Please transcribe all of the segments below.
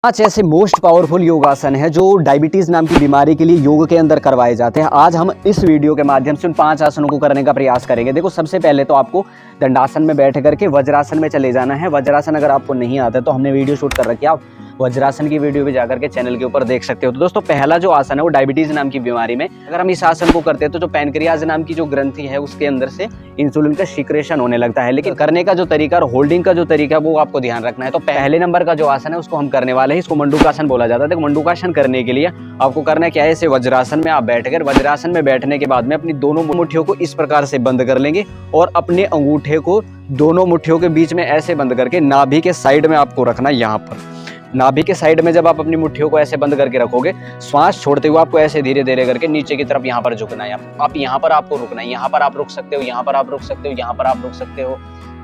पांच ऐसे most powerful योगासन है जो डायबिटीज नाम की बीमारी के लिए योग के अंदर करवाए जाते हैं। आज हम इस वीडियो के माध्यम से उन 5 आसनों को करने का प्रयास करेंगे। देखो, सबसे पहले तो आपको दंडासन में बैठ करके वज्रासन में चले जाना है। वज्रासन अगर आपको नहीं आता तो हमने वीडियो शूट कर रखी है, आप वज्रासन की वीडियो भी जाकर के चैनल के ऊपर देख सकते हो। तो दोस्तों, पहला जो आसन है वो डायबिटीज नाम की बीमारी में अगर हम इस आसन को करते हैं तो जो पैनक्रियाज नाम की जो ग्रंथि है उसके अंदर से इंसुलिन का सिक्रेशन होने लगता है। लेकिन करने का जो तरीका और होल्डिंग का जो तरीका है वो आपको ध्यान रखना है। तो पहले नंबर का जो आसन है उसको हम करने वाले हैं, इसको मंडूकासन बोला जाता है। देखो, मंडूकासन करने के लिए आपको करना क्या है, ऐसे वज्रासन में आप बैठकर वज्रासन में बैठने के बाद में अपनी दोनों मुट्ठियों को इस प्रकार से बंद कर लेंगे और अपने अंगूठे को दोनों मुट्ठियों के बीच में ऐसे बंद करके नाभि के साइड में आपको रखना है। यहाँ पर नाभि के साइड में जब आप अपनी मुट्ठियों को ऐसे बंद करके रखोगे, श्वास छोड़ते हुए आपको ऐसे धीरे धीरे करके नीचे की तरफ यहाँ पर झुकना है। आप यहाँ पर आपको रुकना है, यहाँ पर आप रुक सकते हो, यहाँ पर आप रुक सकते हो, यहाँ पर आप रुक सकते हो।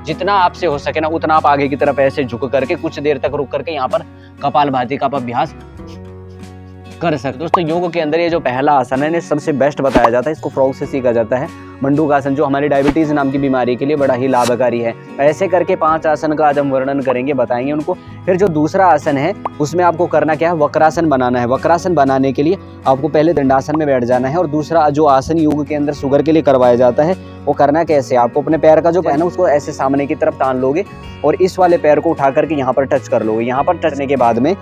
जितना आपसे हो सके ना उतना आप आगे की तरफ ऐसे झुक करके कुछ देर तक रुक करके यहाँ पर कपालभाति का अभ्यास कर सकते हो। दोस्तों, योग के अंदर ये जो पहला आसन है सबसे बेस्ट बताया जाता है, इसको फ्रॉग से सीखा जाता है। मंडूकासन जो हमारी डायबिटीज नाम की बीमारी के लिए बड़ा ही लाभकारी है। ऐसे करके 5 आसन का आज हम वर्णन करेंगे, बताएंगे उनको। फिर जो दूसरा आसन है उसमें आपको करना क्या है, वक्रासन बनाना है। वक्रासन बनाने के लिए आपको पहले दंडासन में बैठ जाना है। और दूसरा जो आसन योग के अंदर शुगर के लिए करवाया जाता है वो करना कैसे, आपको अपने पैर का जो है ना उसको ऐसे सामने की तरफ तान लोगे और इस वाले पैर को उठा करके यहाँ पर टच कर लोगे। यहाँ पर टचने के बाद में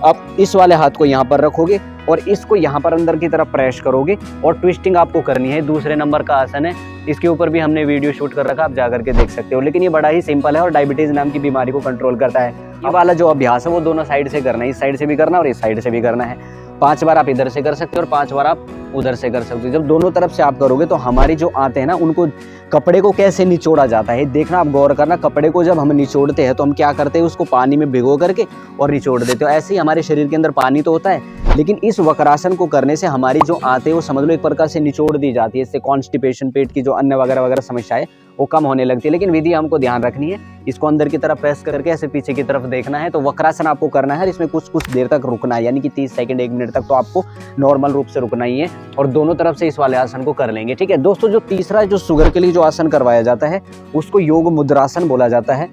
आप इस वाले हाथ को यहाँ पर रखोगे और इसको यहाँ पर अंदर की तरफ प्रेस करोगे और ट्विस्टिंग आपको करनी है। दूसरे नंबर का आसन है, इसके ऊपर भी हमने वीडियो शूट कर रखा, आप जाकर के देख सकते हो। लेकिन ये बड़ा ही सिंपल है और डायबिटीज नाम की बीमारी को कंट्रोल करता है। ये वाला जो अभ्यास है वो दोनों साइड से करना है, इस साइड से भी करना और इस साइड से भी करना है। 5 बार आप इधर से कर सकते हो और 5 बार आप उधर से कर सकते हो। जब दोनों तरफ से आप करोगे तो हमारी जो आते हैं ना उनको कपड़े को कैसे निचोड़ा जाता है देखना, आप गौर करना। कपड़े को जब हम निचोड़ते हैं तो हम क्या करते हैं, उसको पानी में भिगो करके और निचोड़ देते हो। ऐसे ही हमारे शरीर के अंदर पानी तो होता है, लेकिन इस वक्रासन को करने से हमारी जो आते हैं वो समझ लो एक प्रकार से निचोड़ दी जाती है। इससे कॉन्स्टिपेशन, पेट की जो अन्य वगैरह वगैरह समस्याएं वो कम होने लगती है। लेकिन विधि हमको ध्यान रखनी है, इसको अंदर की तरफ प्रेस करके ऐसे पीछे की तरफ देखना है। तो वक्रासन आपको करना है, इसमें कुछ देर तक रुकना है, यानी कि 30 सेकंड 1 मिनट तक तो आपको नॉर्मल रूप से रुकना ही है और दोनों तरफ से इस वाले आसन को कर लेंगे। ठीक है दोस्तों, जो तीसरा जो शुगर के लिए जो आसन करवाया जाता है उसको योग मुद्रासन बोला जाता है।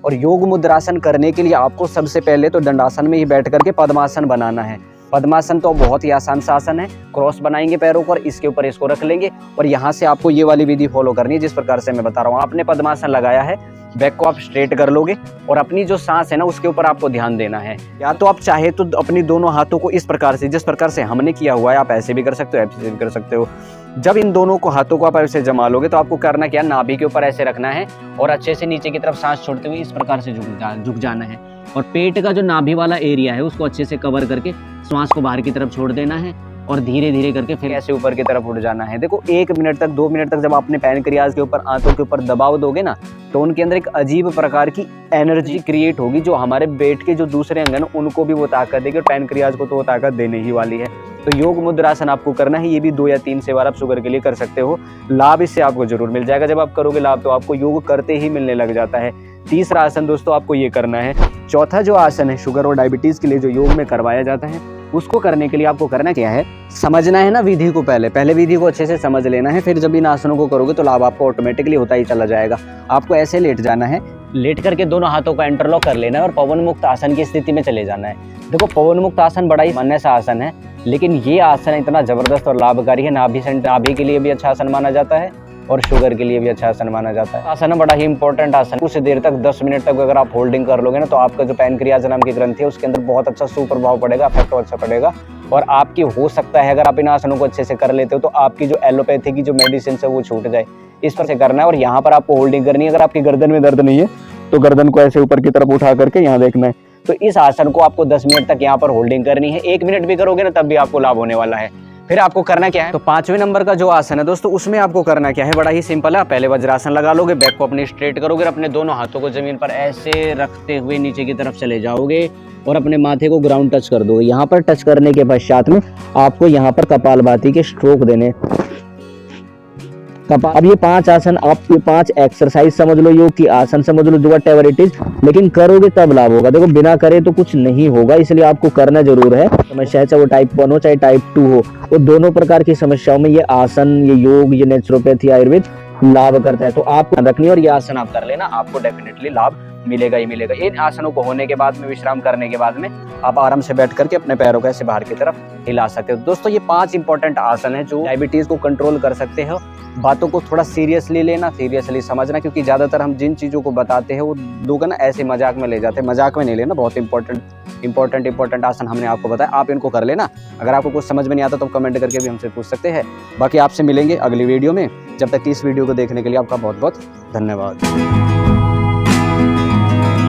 और योग मुद्रासन करने के लिए आपको सबसे पहले तो दंडासन में ही बैठ करके पद्मासन बनाना है। पद्मासन तो बहुत ही आसान सा आसन है। क्रॉस बनाएंगे पैरों पर, इसके ऊपर इसको रख लेंगे और यहाँ से आपको ये वाली विधि फॉलो करनी है जिस प्रकार से मैं बता रहा हूँ। आपने पद्मासन लगाया है, बैक को आप स्ट्रेट कर लोगे और अपनी जो सांस है ना उसके ऊपर आपको ध्यान देना है। या तो आप चाहे तो अपनी दोनों हाथों को इस प्रकार से, जिस प्रकार से हमने किया हुआ है, आप ऐसे भी कर सकते हो, ऐसे भी कर सकते हो। जब इन दोनों को हाथों को आप ऐसे जमा लोगे तो आपको करना क्या, नाभि के ऊपर ऐसे रखना है और अच्छे से नीचे की तरफ सांस छोड़ते हुए इस प्रकार से झुक जाना है। और पेट का जो नाभि वाला एरिया है उसको अच्छे से कवर करके श्वास को बाहर की तरफ छोड़ देना है और धीरे धीरे करके फिर ऐसे ऊपर की तरफ उठ जाना है। देखो, 1 मिनट तक 2 मिनट तक जब आपने पैनक्रियाज के ऊपर, आंतों के ऊपर दबाव दोगे ना तो उनके अंदर एक अजीब प्रकार की एनर्जी क्रिएट होगी जो हमारे पेट के जो दूसरे अंग हैं उनको भी वो ताकत देगी और पैनक्रियाज को तो वो ताकत देने ही वाली है। तो योग मुद्रासन आपको करना है, ये भी 2 या 3 से बार आप शुगर के लिए कर सकते हो। लाभ इससे आपको जरूर मिल जाएगा। जब आप करोगे लाभ तो आपको योग करते ही मिलने लग जाता है। तीसरा आसन दोस्तों आपको ये करना है। चौथा जो आसन है शुगर और डायबिटीज के लिए जो योग में करवाया जाता है उसको करने के लिए आपको करना क्या है, समझना है ना विधि को। पहले विधि को अच्छे से समझ लेना है, फिर जब इन आसनों को करोगे तो लाभ आपको ऑटोमेटिकली होता ही चला जाएगा। आपको ऐसे लेट जाना है, लेट करके दोनों हाथों का इंटरलॉक कर लेना है और पवन मुक्त आसन की स्थिति में चले जाना है। देखो, पवन मुक्त आसन बड़ा ही मान्य सा आसन है, लेकिन ये आसन इतना जबरदस्त और लाभकारी है। नाभि के लिए भी अच्छा आसन माना जाता है और शुगर के लिए भी अच्छा आसन माना जाता है। आसन बड़ा ही इंपॉर्टेंट आसन। कुछ देर तक 10 मिनट तक अगर आप होल्डिंग कर लोगे ना तो आपका जो पैनक्रियाज नाम की ग्रंथि है उसके अंदर बहुत अच्छा सुप्रभाव पड़ेगा, इफेक्ट अच्छा पड़ेगा। और आपकी हो सकता है अगर आप इन आसनों को अच्छे से कर लेते हो तो आपकी जो एलोपैथी की जो मेडिसिन है वो छूट जाए। इस पर से करना है और यहाँ पर आपको होल्डिंग करनी है। अगर आपकी गर्दन में दर्द नहीं है तो गर्दन को ऐसे ऊपर की तरफ उठा करके यहाँ देखना है। तो इस आसन को आपको 10 मिनट तक यहाँ पर होल्डिंग करनी है। 1 मिनट भी करोगे ना तब भी आपको लाभ होने वाला है। फिर आपको करना क्या है, तो 5वें नंबर का जो आसन है दोस्तों उसमें आपको करना क्या है, बड़ा ही सिंपल है। पहले वज्रासन लगा लोगे, बैक को अपने स्ट्रेट करोगे, अपने दोनों हाथों को जमीन पर ऐसे रखते हुए नीचे की तरफ चले जाओगे और अपने माथे को ग्राउंड टच कर दोगे। यहाँ पर टच करने के पश्चात में आपको यहाँ पर कपालभाति के स्ट्रोक देने। अब ये 5 आसन, आप ये 5 एक्सरसाइज समझ लो, योग की आसन समझ लो, जो व्हाटएवर इट इज, लेकिन करोगे तब लाभ होगा। देखो, बिना करे तो कुछ नहीं होगा, इसलिए आपको करना जरूर है। समस्या चाहे वो टाइप 1 हो चाहे टाइप 2 हो, वो दोनों प्रकार की समस्याओं में ये आसन, ये योग, ये नेचुरोपैथी, आयुर्वेद लाभ करता है। तो आपको रखनी है और ये आसन आप कर लेना, आपको डेफिनेटली लाभ मिलेगा ही मिलेगा। इन आसनों को होने के बाद में, विश्राम करने के बाद में, आप आराम से बैठ करके अपने पैरों को ऐसे बाहर की तरफ हिला सकते हो। दोस्तों ये 5 इंपॉर्टेंट आसन है जो डायबिटीज को कंट्रोल कर सकते हैं। बातों को थोड़ा सीरियसली लेना, सीरियसली समझना, क्योंकि ज्यादातर हम जिन चीजों को बताते हैं वो लोग ना ऐसे मजाक में ले जाते हैं। मजाक में नहीं लेना, बहुत इंपॉर्टेंट आसन हमने आपको बताया, आप इनको कर लेना। अगर आपको कुछ समझ में नहीं आता तो कमेंट करके भी हमसे पूछ सकते हैं। बाकी आपसे मिलेंगे अगली वीडियो में। जब तक कि इस वीडियो को देखने के लिए आपका बहुत बहुत धन्यवाद।